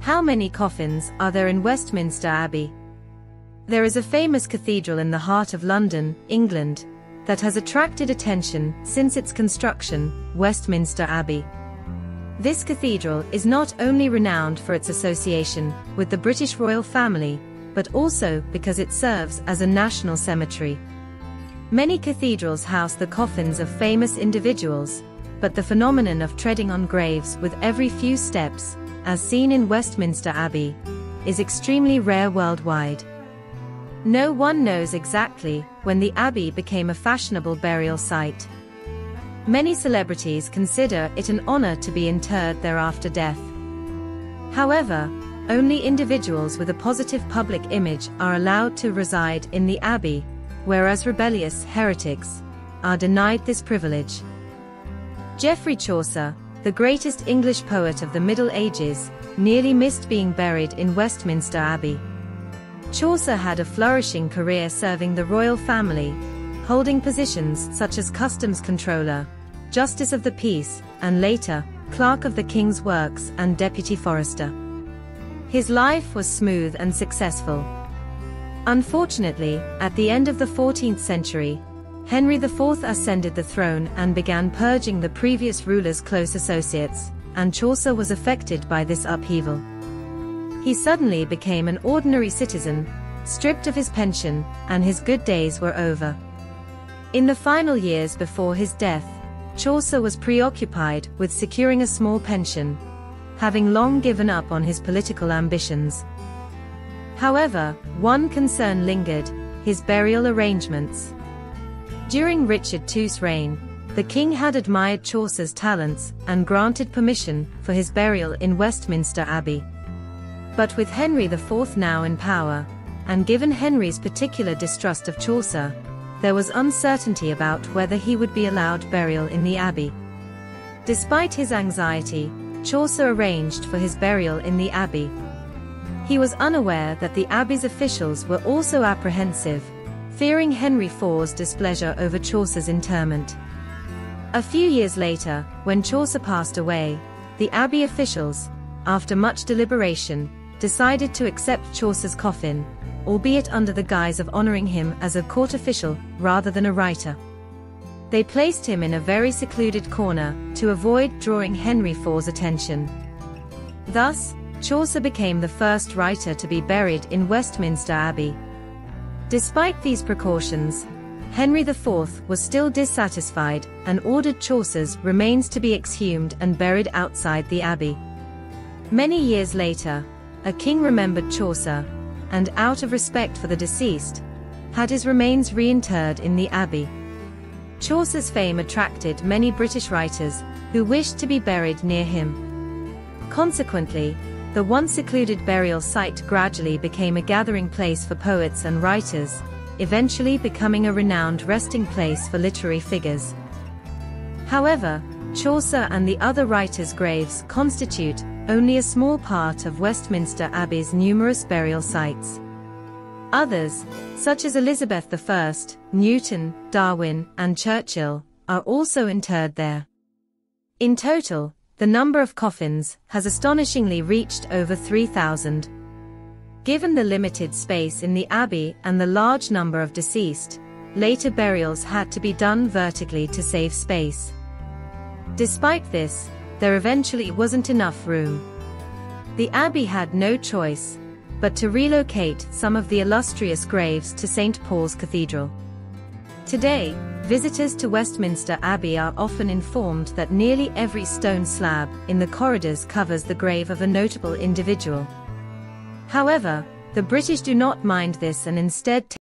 How many coffins are there in Westminster Abbey? There is a famous cathedral in the heart of London, England, that has attracted attention since its construction, Westminster Abbey. This cathedral is not only renowned for its association with the British royal family, but also because it serves as a national cemetery. Many cathedrals house the coffins of famous individuals, but the phenomenon of treading on graves with every few steps, as seen in Westminster Abbey, is extremely rare worldwide. No one knows exactly when the Abbey became a fashionable burial site. Many celebrities consider it an honor to be interred there after death. However, only individuals with a positive public image are allowed to reside in the Abbey, whereas rebellious heretics are denied this privilege. Geoffrey Chaucer, the greatest English poet of the Middle Ages, nearly missed being buried in Westminster Abbey. Chaucer had a flourishing career serving the royal family, holding positions such as Customs Controller, Justice of the Peace, and later, Clerk of the King's Works and Deputy Forester. His life was smooth and successful. Unfortunately, at the end of the 14th century, Henry IV ascended the throne and began purging the previous ruler's close associates, and Chaucer was affected by this upheaval. He suddenly became an ordinary citizen, stripped of his pension, and his good days were over. In the final years before his death, Chaucer was preoccupied with securing a small pension, having long given up on his political ambitions. However, one concern lingered: his burial arrangements. During Richard II's reign, the king had admired Chaucer's talents and granted permission for his burial in Westminster Abbey. But with Henry IV now in power, and given Henry's particular distrust of Chaucer, there was uncertainty about whether he would be allowed burial in the Abbey. Despite his anxiety, Chaucer arranged for his burial in the Abbey. He was unaware that the Abbey's officials were also apprehensive, fearing Henry IV's displeasure over Chaucer's interment. A few years later, when Chaucer passed away, the Abbey officials, after much deliberation, decided to accept Chaucer's coffin, albeit under the guise of honoring him as a court official rather than a writer. They placed him in a very secluded corner to avoid drawing Henry IV's attention. Thus, Chaucer became the first writer to be buried in Westminster Abbey. Despite these precautions, Henry IV was still dissatisfied and ordered Chaucer's remains to be exhumed and buried outside the Abbey. Many years later, a king remembered Chaucer, and out of respect for the deceased, had his remains reinterred in the Abbey. Chaucer's fame attracted many British writers who wished to be buried near him. Consequently, the once secluded burial site gradually became a gathering place for poets and writers, eventually becoming a renowned resting place for literary figures. However, Chaucer and the other writers' graves constitute only a small part of Westminster Abbey's numerous burial sites. Others, such as Elizabeth I, Newton, Darwin, and Churchill, are also interred there. In total, the number of coffins has astonishingly reached over 3,000. Given the limited space in the Abbey and the large number of deceased, later burials had to be done vertically to save space. Despite this, there eventually wasn't enough room. The Abbey had no choice but to relocate some of the illustrious graves to St. Paul's Cathedral. Today, visitors to Westminster Abbey are often informed that nearly every stone slab in the corridors covers the grave of a notable individual. However, the British do not mind this and instead